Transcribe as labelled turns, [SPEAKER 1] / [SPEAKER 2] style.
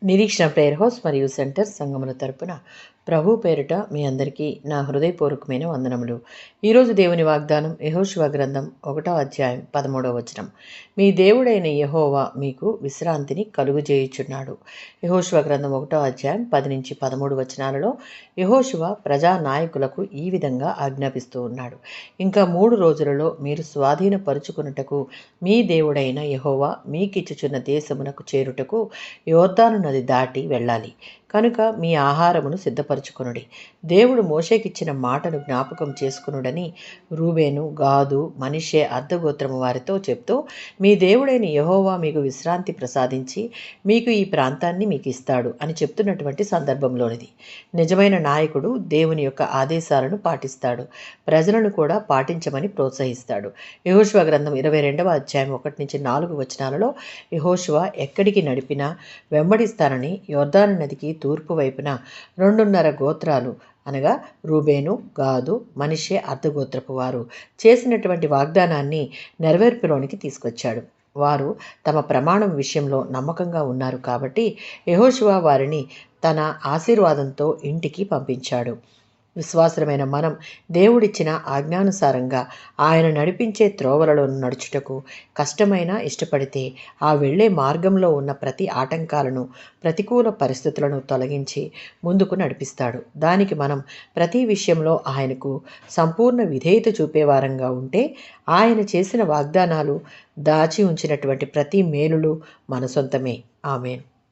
[SPEAKER 1] నిరీక్షణ prayer house మరియు centre సంగముల తరపున ప్రభు పేరిట మీ అందరికీ నా హృదయపూర్వకమైన వందనములు. ఈరోజు దేవుని వాగ్దానం యెహోషువ గ్రంథం 1వ అధ్యాయం 13వ వచనం. మీ దేవుడైన యెహోవా మీకు విశ్రాంతిని కలుగుజేయుచున్నాడు. యెహోషువ గ్రంథం 1వ అధ్యాయం 10 నుంచి 13 వచనాలలో యెహోషువ ప్రజా నాయకులకు ఈ విధంగా ఆజ్ఞాపిస్తూ ఉన్నాడు. ఇంకా 3 రోజులలో మీరు స్వాధీనపరుచుకున్నటకు మీ దేవుడైన యెహోవా మీకిచ్చుచున్న దేశమునకు చేరుటకు యోర్దాను నది దాటి వెళ్ళాలి. కనుక మీ ఆహారమును సిద్ధపరచుకొనుడి. దేవుడు మోషేకిచ్చిన మాటను జ్ఞాపకం చేసుకునుడని రూబేను, గాదు, మనష్షే అర్థగోత్రము వారితో చెప్తూ, మీ దేవుడైన యెహోవా మీకు విశ్రాంతి ప్రసాదించి మీకు ఈ ప్రాంతాన్ని మీకు ఇస్తాడు అని చెప్తున్నటువంటి సందర్భంలోనిది. నిజమైన నాయకుడు దేవుని యొక్క ఆదేశాలను పాటిస్తాడు, ప్రజలను కూడా పాటించమని ప్రోత్సహిస్తాడు. యెహోషువ గ్రంథం 22వ అధ్యాయం 1 నుంచి 4 వచనాలలో యెహోషువ ఎక్కడికి నడిపినా వెంబడిస్తానని యోర్దాను నదికి తూర్పు వైపున 2.5 గోత్రాలు అనగా రూబేను, గాదు, మనష్షే అర్థగోత్రపు వారు చేసినటువంటి వాగ్దానాన్ని నెరవేర్పులోనికి తీసుకొచ్చాడు. వారు తమ ప్రమాణం విషయంలో నమ్మకంగా ఉన్నారు కాబట్టి యెహోషువ వారిని తన ఆశీర్వాదంతో ఇంటికి పంపించాడు. విశ్వాసమైన మనం దేవుడిచ్చిన ఆజ్ఞానుసారంగా ఆయన నడిపించే త్రోవలలో నడుచుటకు కష్టమైన ఇష్టపడితే ఆ వెళ్ళే మార్గంలో ఉన్న ప్రతి ఆటంకాలను, ప్రతికూల పరిస్థితులను తొలగించి ముందుకు నడిపిస్తాడు. దానికి మనం ప్రతి విషయంలో ఆయనకు సంపూర్ణ విధేయత చూపేవారంగా ఉంటే ఆయన చేసిన వాగ్దానాలు, దాచి ఉంచినటువంటి ప్రతి మేలులు మన సొంతమే. ఆమేన్.